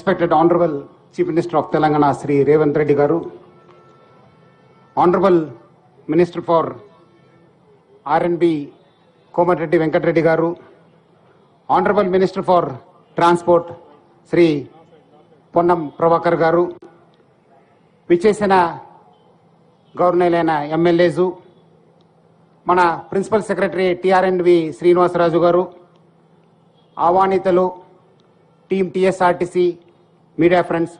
Respected Honorable Chief Minister of Telangana, Sri Revanth Reddy Garu, Honorable Minister for R&B, Komareddy Venkat Reddy Garu, Honorable Minister for Transport, Sri Ponnam Prabhakar Garu, విచ్చేసిన గవర్నర్లైన MLAs, మన principal secretary టిఆర్ఎండ్వి Srinivasaraju గారు, ఆహ్వానితులు, team TSRTC, media friends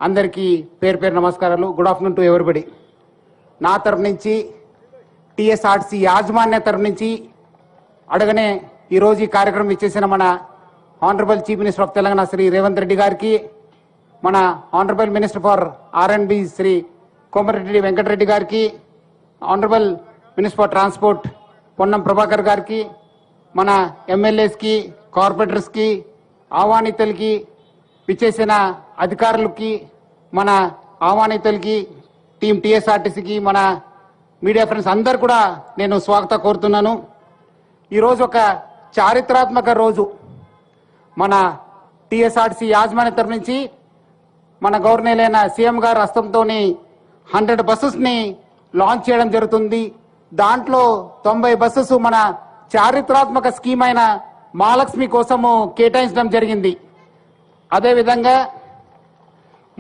అందరికీ పేరు పేరు నమస్కారాలు. Good afternoon to everybody. నా తరఫు నుంచి, టీఎస్ఆర్టీసీ యాజమాన్య తరఫు నుంచి అడగనే ఈరోజు ఈ కార్యక్రమం ఇచ్చేసిన మన honourable chief minister of Telangana Shri Revanth Reddy గారికి, మన ఆనరబుల్ మినిస్టర్ ఫర్ ఆర్ఎండ్బి శ్రీ కోమరెడ్డి వెంకటరెడ్డి గారికి, honourable minister for transport Ponnam Prabhakar గారికి, మన ఎమ్మెల్యేస్కి, కార్పొరేటర్స్కి, ఆహ్వానితులకి, విచ్చేసిన అధికారులకి, మన ఆహ్వానితులకి, టీం టీఎస్ఆర్టీసీకి, మన మీడియా ఫ్రెండ్స్ అందరు కూడా నేను స్వాగతం కోరుతున్నాను. ఈరోజు ఒక చారిత్రాత్మక రోజు. మన టీఎస్ఆర్టీసీ యాజమాన్య తరఫు నుంచి మన గవర్నర్లైన సీఎం గారు హస్తంతో 100 బస్సెస్ని లాంచ్ చేయడం జరుగుతుంది. దాంట్లో 90 బస్సెస్ మన చారిత్రాత్మక స్కీమ్ అయిన మహాలక్ష్మి కోసము కేటాయించడం జరిగింది. అదేవిధంగా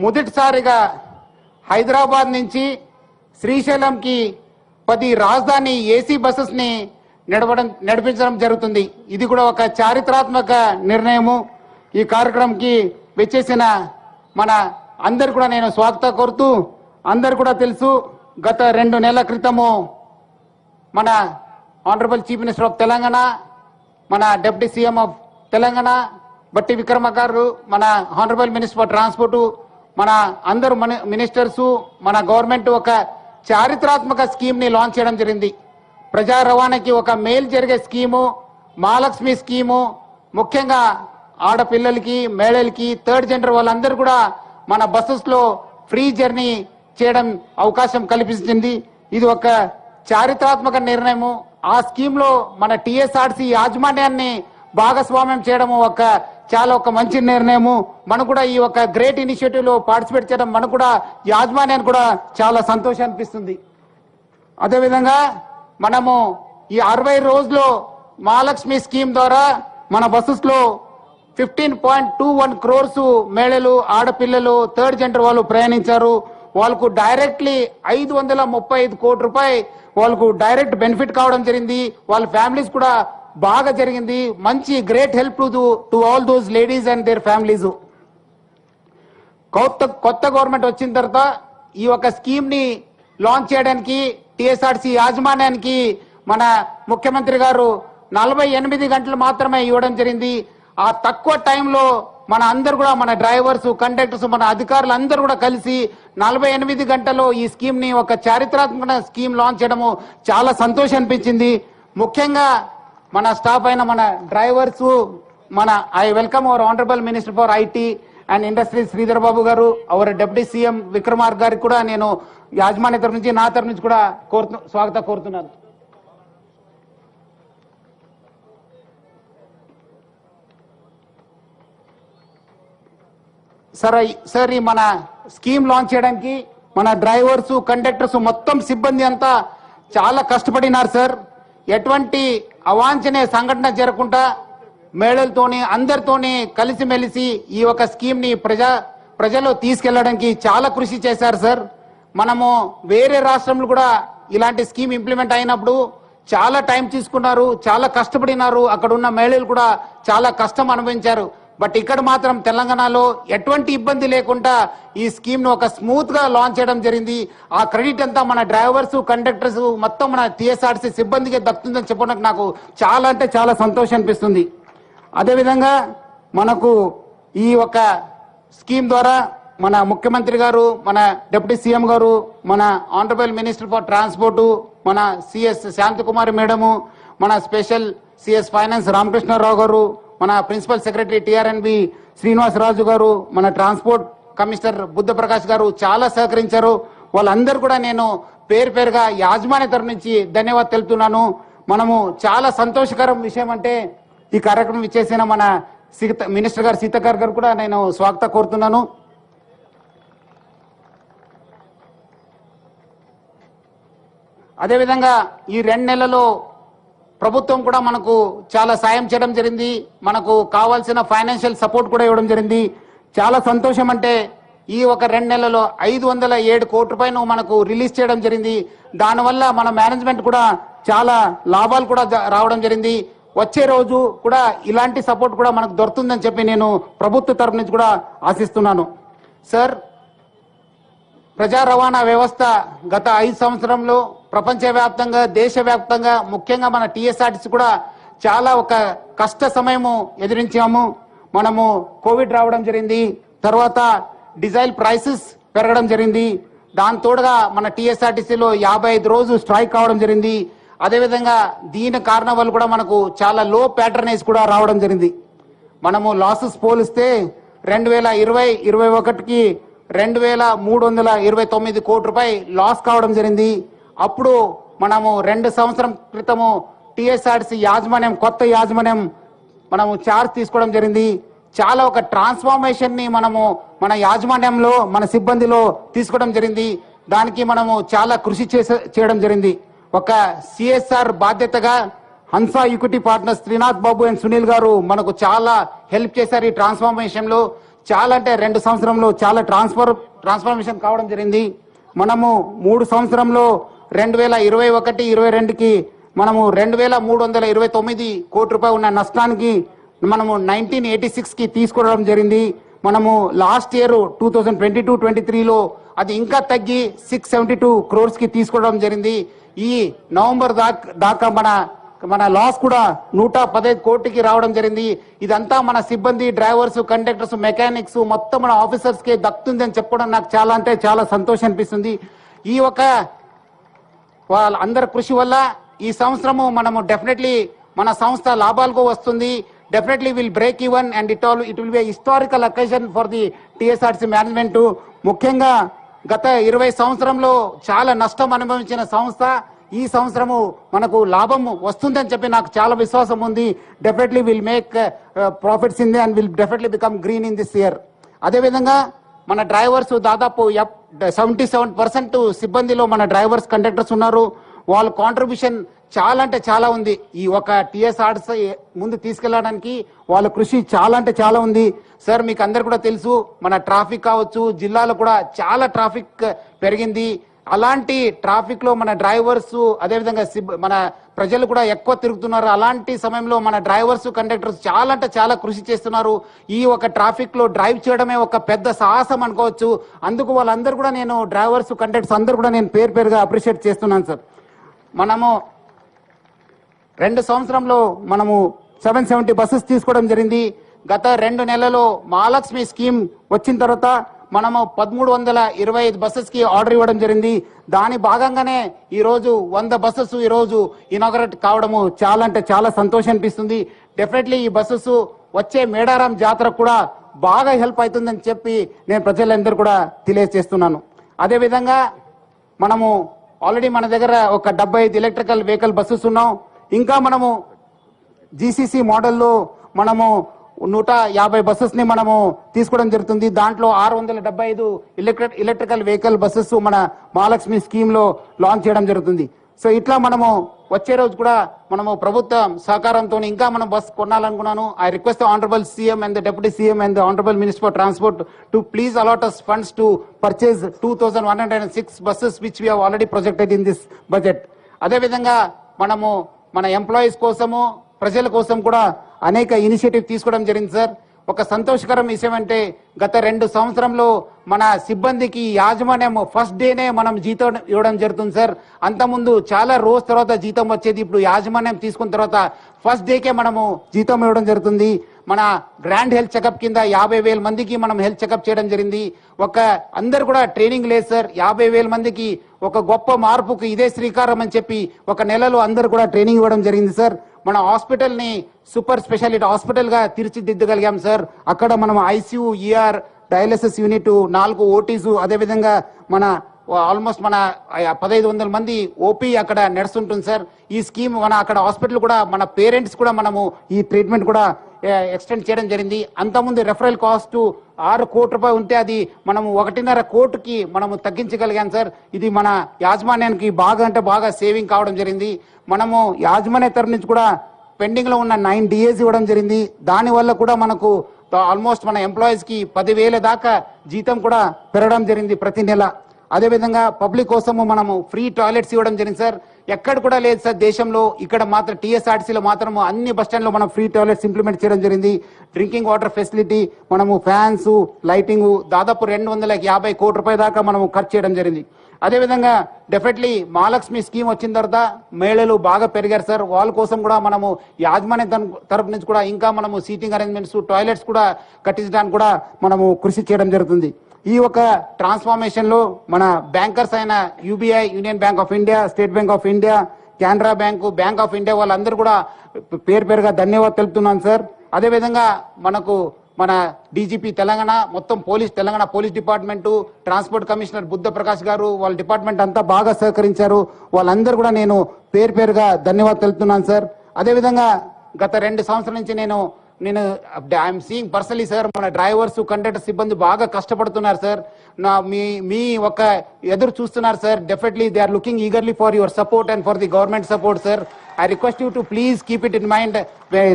మొదటిసారిగా హైదరాబాద్ నుంచి శ్రీశైలంకి 10 రాజధాని ఏసీ బస్సెస్ని నడిపించడం జరుగుతుంది. ఇది కూడా ఒక చారిత్రాత్మక నిర్ణయము. ఈ కార్యక్రమంకి వచ్చేసిన మన అందరు కూడా నేను స్వాగతం కోరుతూ, అందరు కూడా తెలుసు, గత 2 నెలల క్రితము మన honourable chief minister of Telangana, మన డిప్యూటీ సీఎం ఆఫ్ తెలంగాణ బట్టి విక్రమార్క గారు, మన ఆనరబుల్ మినిస్టర్ ఫర్ ట్రాన్స్పోర్ట్, మన అందరు మినిస్టర్స్, మన గవర్నమెంట్ ఒక చారిత్రాత్మక స్కీమ్ ని లాంచ్ చేయడం జరిగింది. ప్రజా రవాణాకి ఒక మేలు జరిగే స్కీము మహాలక్ష్మి స్కీము. ముఖ్యంగా ఆడపిల్లలకి, మహిళలకి, థర్డ్ జెండర్ వాళ్ళందరూ కూడా మన బస్సెస్ లో ఫ్రీ జర్నీ చేయడం అవకాశం కల్పించింది. ఇది ఒక చారిత్రాత్మక నిర్ణయము. ఆ స్కీమ్ లో మన టీఎస్ఆర్టీసీ యాజమాన్యాన్ని భాగస్వామ్యం చేయడము ఒక మంచి నిర్ణయము. మనకు కూడా ఈ ఒక గ్రేట్ ఇనిషియేటివ్ లో పార్టిసిపేట్ చేయడం మనకు కూడా యాజమాన్యానికి కూడా చాలా సంతోషం అనిపిస్తుంది. అదేవిధంగా మనము ఈ 60 రోజుల్లో మహాలక్ష్మి స్కీమ్ ద్వారా మన బస్సెస్ లో 15.21 crores మహిళలు, ఆడపిల్లలు, థర్డ్ జెండర్ వాళ్ళు ప్రయాణించారు. వాళ్ళకు డైరెక్ట్లీ 535 కోట్ల రూపాయలు వాళ్ళకు డైరెక్ట్ బెనిఫిట్ కావడం జరిగింది. వాళ్ళ ఫ్యామిలీస్ కూడా బాగా జరిగింది. మంచి great help to all those ladies and their families. కొత్త గవర్నమెంట్ వచ్చిన తర్వాత ఈ ఒక స్కీమ్ ని లాంచ్ చేయడానికి టీఎస్ఆర్టీసీ యాజమాన్యానికి మన ముఖ్యమంత్రి గారు 48 గంటలు మాత్రమే ఇవ్వడం జరిగింది. ఆ తక్కువ టైంలో మన అందరు కూడా, మన డ్రైవర్స్, కండక్టర్స్, మన అధికారులు అందరూ కూడా కలిసి 48 గంటల్లో ఈ స్కీమ్ ని ఒక చారిత్రాత్మక స్కీమ్ లాంచ్ చేయడము చాలా సంతోషం అనిపించింది. ముఖ్యంగా మన స్టాఫ్ అయిన మన drivers, I welcome our honourable minister for IT and industry Sridhar Babu garu, our deputy CM Vikramarka గారికి కూడా నేను యాజమాన్య తరఫు నుంచి, నా తరఫు నుంచి కూడా స్వాగతం కోరుతున్నాను. సార్ ఈ మన స్కీమ్ లాంచ్ చేయడానికి మన డ్రైవర్స్, కండక్టర్స్, మొత్తం సిబ్బంది అంతా చాలా కష్టపడినారు సార్. ఎటువంటి అవాంఛనీయ సంఘటన జరగకుండా మహిళలతోని అందరితోని కలిసిమెలిసి ఈ ఒక స్కీమ్ ని ప్రజల్లో తీసుకెళ్లడానికి చాలా కృషి చేశారు సార్. మనము వేరే రాష్ట్రంలో కూడా ఇలాంటి స్కీమ్ ఇంప్లిమెంట్ అయినప్పుడు చాలా టైం తీసుకున్నారు, చాలా కష్టపడినారు. అక్కడ ఉన్న మహిళలు కూడా చాలా కష్టం అనుభవించారు. బట్ ఇక్కడ మాత్రం తెలంగాణలో ఎటువంటి ఇబ్బంది లేకుండా ఈ స్కీమ్ ను ఒక స్మూత్ గా లాంచ్ చేయడం జరిగింది. ఆ క్రెడిట్ అంతా మన డ్రైవర్స్, కండక్టర్స్, మొత్తం మన టీఎస్ఆర్టీసీ సిబ్బందికి దక్కుతుందని చెప్పడానికి నాకు చాలా అంటే చాలా సంతోషం అనిపిస్తుంది. అదేవిధంగా మనకు ఈ ఒక స్కీమ్ ద్వారా మన ముఖ్యమంత్రి గారు, మన డిప్యూటీ సీఎం గారు, మన ఆనరబుల్ మినిస్టర్ ఫర్ ట్రాన్స్పోర్ట్, మన సిఎస్ శాంతకుమారి మేడము, మన స్పెషల్ సిఎస్ ఫైనాన్స్ రామకృష్ణారావు గారు, మన ప్రిన్సిపల్ సెక్రటరీ టిఆర్ఎన్బి శ్రీనివాసరాజు గారు, మన ట్రాన్స్పోర్ట్ కమిషనర్ బుద్ధ ప్రకాష్ గారు చాలా సహకరించారు. వాళ్ళందరూ కూడా నేను పేరు పేరుగా యాజమాన్య తరఫు నుంచి ధన్యవాదాలు తెలుపుతున్నాను. మనము చాలా సంతోషకరం విషయం అంటే ఈ కార్యక్రమం ఇచ్చేసిన మన మినిస్టర్ గారు సీతక్కర్ గారు కూడా నేను స్వాగతం కోరుతున్నాను. అదేవిధంగా ఈ 2 నెలల్లో ప్రభుత్వం కూడా మనకు చాలా సాయం చేయడం జరిగింది. మనకు కావాల్సిన ఫైనాన్షియల్ సపోర్ట్ కూడా ఇవ్వడం జరిగింది. చాలా సంతోషం. అంటే ఈ ఒక 2 నెలల్లో 507 కోట్ల రూపాయలు మనకు రిలీజ్ చేయడం జరిగింది. దానివల్ల మన మేనేజ్మెంట్ కూడా చాలా లాభాలు కూడా రావడం జరిగింది. వచ్చే రోజు కూడా ఇలాంటి సపోర్ట్ కూడా మనకు దొరుకుతుందని చెప్పి నేను ప్రభుత్వ తరపు నుంచి కూడా ఆశిస్తున్నాను. సార్, ప్రజా రవాణా వ్యవస్థ గత 5 సంవత్సరంలో ప్రపంచవ్యాప్తంగా, దేశవ్యాప్తంగా, ముఖ్యంగా మన టీఎస్ఆర్టీసీ కూడా చాలా ఒక కష్ట సమయము ఎదిరించాము. మనము కోవిడ్ రావడం జరిగింది, తర్వాత డీజిల్ ప్రైసెస్ పెరగడం జరిగింది. దాని తోడుగా మన టీఎస్ఆర్టీసీలో 55 రోజు స్ట్రైక్ కావడం జరిగింది. అదేవిధంగా దీని కారణం వల్ల కూడా మనకు చాలా లో ప్యాటర్నేజ్ కూడా రావడం జరిగింది. మనము లాసెస్ పోలిస్తే 2020-21కి 2329 కోట్ల రూపాయలు లాస్ కావడం జరిగింది. అప్పుడు మనము 2 సంవత్సరం క్రితము టీఎస్ఆర్టీసీ యాజమాన్యం, కొత్త యాజమాన్యం మనము చార్జ్ తీసుకోవడం జరిగింది. చాలా ఒక ట్రాన్స్ఫార్మేషన్ ని మనము మన యాజమాన్యంలో, మన సిబ్బందిలో తీసుకోవడం జరిగింది. దానికి మనము చాలా కృషి చేయడం జరిగింది. ఒక సిఎస్ఆర్ బాధ్యతగా Hansa equity partners Srinath Babu and Sunil గారు మనకు చాలా హెల్ప్ చేశారు ఈ ట్రాన్స్ఫార్మేషన్ లో. చాలా అంటే 2 సంవత్సరంలో చాలా ట్రాన్స్ఫర్మేషన్ కావడం జరిగింది. మనము 3 సంవత్సరంలో 2021-22కి మనము 2329 కోట్ల రూపాయలు ఉన్న నష్టానికి మనము 1986కి తీసుకోవడం జరిగింది. మనము లాస్ట్ ఇయర్ 2022-23లో అది ఇంకా తగ్గి 672 crores కి తీసుకోవడం జరిగింది. ఈ నవంబర్ దాకా మన లాస్ కూడా 115 కోట్లకి రావడం జరిగింది. ఇదంతా మన సిబ్బంది, డ్రైవర్స్, కండక్టర్స్, మెకానిక్స్, మొత్తం మన ఆఫీసర్స్ కి దక్కుతుంది అని చెప్పుకోవడం నాకు చాలా అంటే చాలా సంతోషం అనిపిస్తుంది. ఈ ఒక వాళ్ళ అందరి కృషి వల్ల ఈ సంవత్సరము మనము డెఫినెట్లీ మన సంస్థ లాభాలకు వస్తుంది. Definitely will break even and it will be historical occasion for the TSRTC management. ముఖ్యంగా గత 20 సంవత్సరంలో చాలా నష్టం అనుభవించిన సంస్థ ఈ సంవత్సరము మనకు లాభం వస్తుందని చెప్పి నాకు చాలా విశ్వాసం ఉంది. Definitely will make profits in the and will definitely become green in this year. అదేవిధంగా మన డ్రైవర్స్ దాదాపు 77% సిబ్బందిలో మన డ్రైవర్స్, కండక్టర్స్ ఉన్నారు. వాళ్ళ కాంట్రిబ్యూషన్ చాలా అంటే చాలా ఉంది. ఈ ఒక టీఎస్ఆర్టీసీ ముందు తీసుకెళ్లడానికి వాళ్ళ కృషి చాలా అంటే చాలా ఉంది. సార్, మీకు అందరు కూడా తెలుసు, మన ట్రాఫిక్ కావచ్చు, జిల్లాలో కూడా చాలా ట్రాఫిక్ పెరిగింది. అలాంటి ట్రాఫిక్ లో మన డ్రైవర్స్, అదేవిధంగా మన ప్రజలు కూడా ఎక్కువ తిరుగుతున్నారు. అలాంటి సమయంలో మన డ్రైవర్స్, కండక్టర్స్ చాలా అంటే చాలా కృషి చేస్తున్నారు. ఈ ఒక ట్రాఫిక్ లో డ్రైవ్ చేయడమే ఒక పెద్ద సాహసం అనుకోవచ్చు. అందుకు వాళ్ళందరూ కూడా నేను డ్రైవర్స్, కండక్టర్స్ అందరూ కూడా నేను పేరుగా అప్రిషియేట్ చేస్తున్నాను సార్. మనము 2 సంవత్సరంలో మనము 770 బస్సెస్ తీసుకోవడం జరిగింది. గత 2 నెలల్లో మహాలక్ష్మి స్కీమ్ వచ్చిన తర్వాత మనము 1325 బస్సెస్ కి ఆర్డర్ ఇవ్వడం జరిగింది. దాని భాగంగానే ఈ రోజు 100 బస్సెస్ ఈ రోజు ఇనాగరేట్ కావడము చాలా అంటే చాలా సంతోషం అనిపిస్తుంది. డెఫినెట్లీ ఈ బస్సెస్ వచ్చే మేడారం జాతర కూడా బాగా హెల్ప్ అవుతుందని చెప్పి నేను ప్రజలందరూ కూడా తెలియజేస్తున్నాను. అదేవిధంగా మనము ఆల్రెడీ మన దగ్గర ఒక 75 ఎలక్ట్రికల్ వెహికల్ బస్సెస్ ఉన్నాం. ఇంకా మనము జీసీసీ మోడల్లో మనము 150 బస్సెస్ ని మనము తీసుకోవడం జరుగుతుంది. దాంట్లో 675 ఎలక్ట్రికల్ వెహికల్ బస్సెస్ మన మహాలక్ష్మి స్కీమ్ లో లాంచ్ చేయడం జరుగుతుంది. సో ఇట్లా మనము వచ్చే రోజు కూడా మనము ప్రభుత్వం సహకారంతో ఇంకా మనం బస్ కొనాలనుకున్నాను. I request the honourable CM and the deputy CM and the honourable minister for transport to please allot us funds to purchase 2106 buses which we have already projected in this budget. అదేవిధంగా మనము మన employees కోసము, ప్రజల కోసం కూడా అనేక initiative తీసుకోవడం జరిగింది సార్. ఒక సంతోషకరం విషయం అంటే గత 2 సంవత్సరంలో మన సిబ్బందికి యాజమాన్యం ఫస్ట్ డేనే మనం జీతం ఇవ్వడం జరుగుతుంది సార్. అంతకుముందు చాలా రోజు తర్వాత జీతం వచ్చేది. ఇప్పుడు యాజమాన్యం తీసుకున్న తర్వాత ఫస్ట్ డేకే మనము జీతం ఇవ్వడం జరుగుతుంది. మన గ్రాండ్ హెల్త్ చెకప్ కింద 50,000 మందికి మనం హెల్త్ చెకప్ చేయడం జరిగింది. ఒక అందరు కూడా ట్రైనింగ్ లేదు సార్. 50,000 మందికి ఒక గొప్ప మార్పుకు ఇదే శ్రీకారం అని చెప్పి ఒక నెలలో అందరు కూడా ట్రైనింగ్ ఇవ్వడం జరిగింది సార్. మన హాస్పిటల్ ని సూపర్ స్పెషాలిటీ హాస్పిటల్ గా తీర్చిదిద్దగలిగాం సార్. అక్కడ మనం ICU, ER, dialysis unit, 4 OTs, అదేవిధంగా మన ఆల్మోస్ట్ మన 1500 మంది ఓపీ అక్కడ నడుస్తుంటుంది సార్. ఈ స్కీమ్ మన అక్కడ హాస్పిటల్ కూడా మన పేరెంట్స్ కూడా మనము ఈ ట్రీట్మెంట్ కూడా ఎక్స్టెండ్ చేయడం జరిగింది. అంతకుముందు రెఫరల్ కాస్ట్ 6 కోట్ల రూపాయలు ఉంటే అది మనము 1.5 కోటికి మనము తగ్గించగలిగాం సార్. ఇది మన యాజమాన్యానికి బాగా అంటే బాగా సేవింగ్ కావడం జరిగింది. మనము యాజమాన్య తరఫు నుంచి కూడా పెండింగ్ లో ఉన్న 9 DAs ఇవ్వడం జరిగింది. దానివల్ల కూడా మనకు ఆల్మోస్ట్ మన ఎంప్లాయీస్ కి 10,000 దాకా జీతం కూడా పెరగడం జరిగింది ప్రతి నెల. అదేవిధంగా పబ్లిక్ కోసము మనము ఫ్రీ టాయిలెట్స్ ఇవ్వడం జరిగింది సార్. ఎక్కడ కూడా లేదు సార్ దేశంలో, ఇక్కడ మాత్రం TSRTCలో మాత్రము అన్ని బస్ స్టాండ్లో మనం ఫ్రీ టాయిలెట్స్ ఇంప్లిమెంట్ చేయడం జరిగింది. డ్రింకింగ్ వాటర్ ఫెసిలిటీ, మనము ఫ్యాన్స్, లైటింగ్ దాదాపు 250 కోట్ల రూపాయల దాకా మనము ఖర్చు చేయడం జరిగింది. అదేవిధంగా డెఫినెట్లీ మహాలక్ష్మి స్కీమ్ వచ్చిన తర్వాత మహిళలు బాగా పెరిగారు సార్. వాళ్ళ కోసం కూడా మనము యాజమాన్య తరపు నుంచి కూడా ఇంకా మనము సీటింగ్ అరేంజ్మెంట్స్, టాయిలెట్స్ కూడా కట్టించడానికి కూడా మనము కృషి చేయడం జరుగుతుంది. ఈ ఒక ట్రాన్స్ఫార్మేషన్ లో మన బ్యాంకర్స్ అయిన UBI, union bank of India, state bank of India, Canara bank, bank of India వాళ్ళందరూ కూడా పేరుగా ధన్యవాదాలు తెలుపుతున్నాను సార్. అదేవిధంగా మన DGP తెలంగాణ, మొత్తం Telangana police department, transport commissioner Buddha Prakash గారు, వాళ్ళ డిపార్ట్మెంట్ అంతా బాగా సహకరించారు. వాళ్ళందరూ కూడా నేను పేరుగా ధన్యవాదాలు తెలుపుతున్నాను సార్. అదేవిధంగా గత 2 సంవత్సరాల నుంచి నేను ఐఎమ్ సీయింగ్ పర్సనలీ సార్, మన డ్రైవర్స్, కండక్టర్ సిబ్బంది బాగా కష్టపడుతున్నారు సార్. మీ ఒక ఎదురు చూస్తున్నారు sir. Definitely they are looking eagerly for your support and for the government support sir. I request you to please keep it in mind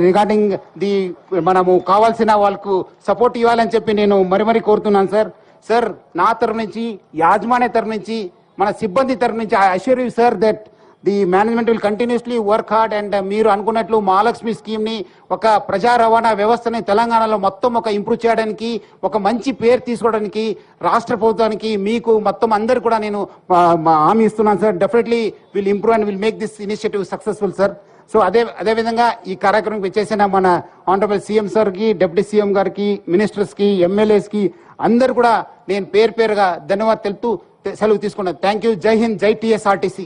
regarding మనము కావాల్సిన వాళ్ళకు సపోర్ట్ ఇవ్వాలని చెప్పి నేను మరీ కోరుతున్నాను సార్. సార్, నా తరఫు నుంచి, యాజమాన్య తరఫు నుంచి, మన సిబ్బంది తరఫు నుంచి I assure you sir that the management will continuously work hard. And మీరు అనుకున్నట్లు మహాలక్ష్మి స్కీమ్ ని, ఒక ప్రజా రవాణా వ్యవస్థని తెలంగాణలో మొత్తం ఇంప్రూవ్ చేయడానికి, ఒక మంచి పేరు తీసుకోవడానికి రాష్ట్ర ప్రభుత్వానికి, మీకు మొత్తం అందరు కూడా నేను హామీ ఇస్తున్నాను sir. Definitely will improve and will make this initiative successful sir. So అదే విధంగా ఈ కార్యక్రమం వచ్చేసిన మన ఆనరబుల్ CM సార్ కి, డిప్యూటీ CM గారికి, మినిస్టర్స్ కి, MLAs కి అందరు కూడా నేను పేరుగా ధన్యవాదాలు తెలుపుతూ సెలవు తీసుకున్నాను. Thank you. జై హింద్, జై TSRTC.